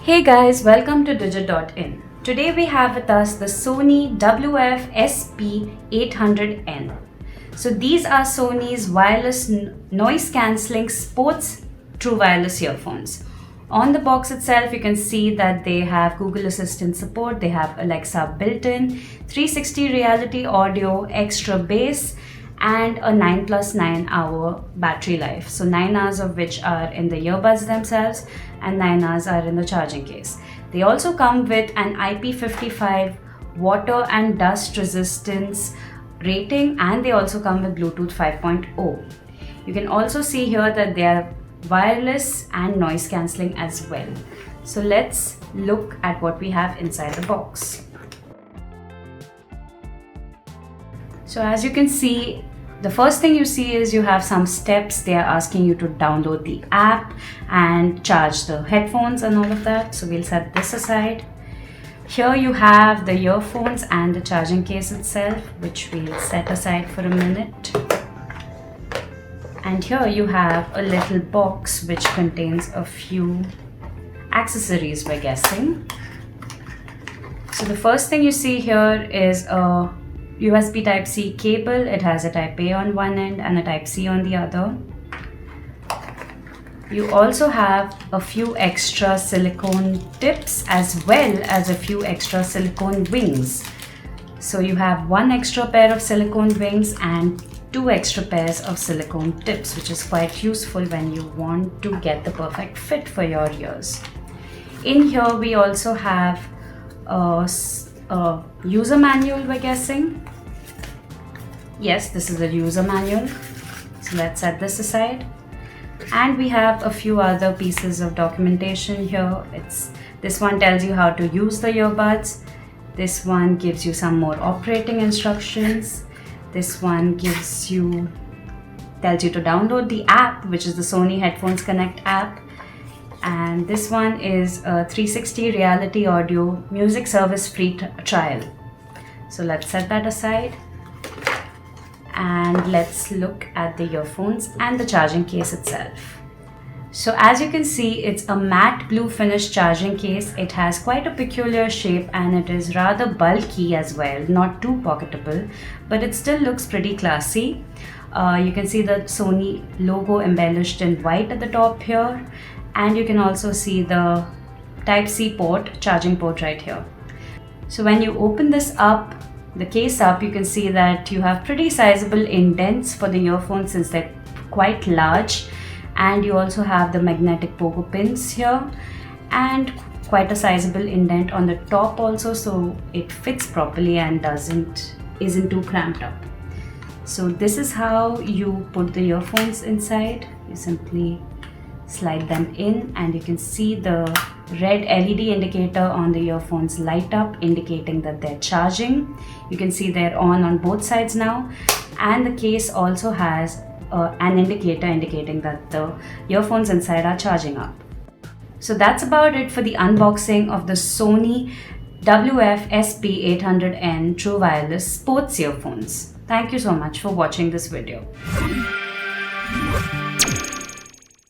Hey guys, welcome to Digit.in. Today we have with us the Sony WF-SP800N. So these are Sony's wireless noise cancelling sports true wireless earphones. On the box itself, you can see that they have Google Assistant support, they have Alexa built-in, 360 reality audio, extra bass, and a 9+9 hour battery life. So 9 hours of which are in the earbuds themselves and 9 hours are in the charging case. They also come with an IP55 water and dust resistance rating, and they also come with Bluetooth 5.0. You can also see here that they are wireless and noise cancelling as well. So let's look at what we have inside the box. So as you can see, the first thing you see is you have some steps. They are asking you to download the app and charge the headphones and all of that. So we'll set this aside. Here you have the earphones and the charging case itself, which we'll set aside for a minute. And here you have a little box which contains a few accessories, we're guessing. So the first thing you see here is a USB Type-C cable. It has a Type-A on one end and a Type-C on the other. You also have a few extra silicone tips as well as a few extra silicone wings. So you have one extra pair of silicone wings and two extra pairs of silicone tips, which is quite useful when you want to get the perfect fit for your ears. In here we also have a user manual, we're guessing. Yes, this is a user manual. So let's set this aside. And we have a few other pieces of documentation here. This one tells you how to use the earbuds. This one gives you some more operating instructions. This one tells you to download the app, which is the Sony Headphones Connect app. And this one is a 360 reality audio music service free trial. So let's set that aside. And let's look at the earphones and the charging case itself. So as you can see, it's a matte blue finish charging case. It has quite a peculiar shape and it is rather bulky as well, not too pocketable, but it still looks pretty classy. You can see the Sony logo embellished in white at the top here, and you can also see the Type-C port, charging port right here. So when you open this up, the case up, you can see that you have pretty sizable indents for the earphones since they're quite large, and you also have the magnetic pogo pins here and quite a sizable indent on the top also, so it fits properly and isn't too cramped up. So this is how you put the earphones inside. You simply slide them in and you can see the red LED indicator on the earphones light up, indicating that they're charging. You can see they're on both sides now, and the case also has an indicator indicating that the earphones inside are charging up. So that's about it for the unboxing of the Sony WF-SP800N True Wireless Sports Earphones. Thank you so much for watching this video.